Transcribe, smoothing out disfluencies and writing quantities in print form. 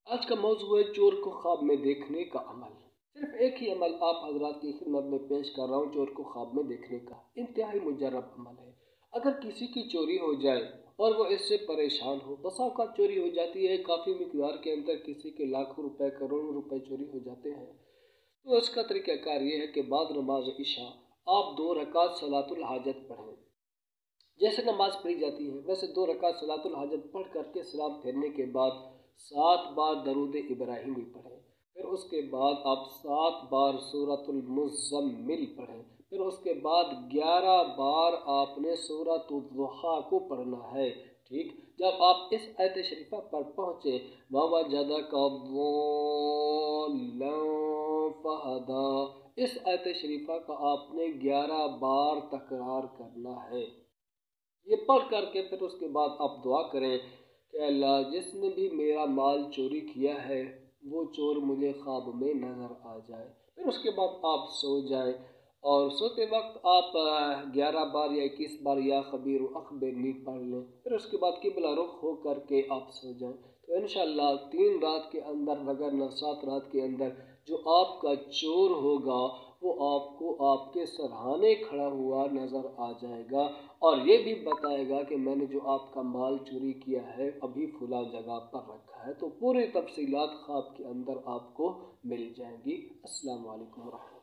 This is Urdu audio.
آج کا موضوع ہے چور کو خواب میں دیکھنے کا عمل۔ صرف ایک ہی عمل آپ حضرات کی خدمت میں پیش کر رہا ہوں، چور کو خواب میں دیکھنے کا۔ انتہائی مجرب عمل ہے۔ اگر کسی کی چوری ہو جائے اور وہ اس سے پریشان ہو، بسا اوقات چوری ہو جاتی ہے کافی مقدار کے اندر، کسی کے لاکھوں روپے کروڑوں روپے چوری ہو جاتے ہیں، تو اس کا طریقہ کار یہ ہے کہ بعد نماز عشاء آپ 2 رکعت صلاۃ الحاجت پڑھیں۔ جیسے نماز پڑھی جاتی ہے ویسے 2 رکعت صلاۃ الحاجت پڑھ کر کے سلام پھیرنے کے بعد 7 بار درود ابراہیمی پڑھیں۔ پھر اس کے بعد آپ 7 بار سورۃ المزمل پڑھیں۔ پھر اس کے بعد 11 بار آپ نے سورۃ الضحیٰ کو پڑھنا ہے۔ ٹھیک، جب آپ اس آیت شریفہ پر پہنچے وَوَجَدَكَ ضَالًّا فَهَدَىٰ، اس آیت شریفہ کا آپ نے 11 بار تکرار کرنا ہے۔ یہ پڑھ کر کے پھر اس کے بعد آپ دعا کریں کہ اللہ جس نے بھی میرا مال چوری کیا ہے وہ چور مجھے خواب میں نظر آ جائے۔ پھر اس کے بعد آپ سو جائیں اور سوتے وقت آپ 11 بار یا 21 بار یا خبیر اخبرنی پڑھ لیں۔ پھر اس کے بعد قبلہ رخ ہو کر کے آپ سو جائیں، تو انشاءاللہ 3 رات کے اندر وگرنہ 7 رات کے اندر جو آپ کا چور ہوگا وہ آپ کو آپ کے سرہانے کھڑا ہوا نظر آ جائے گا اور یہ بھی بتائے گا کہ میں نے جو آپ کا مال چوری کیا ہے ابھی فلاں جگہ پر رکھا ہے۔ تو پوری تفصیلات خواب کے اندر آپ کو مل جائیں گی۔ السلام علیکم ورحمۃ اللہ۔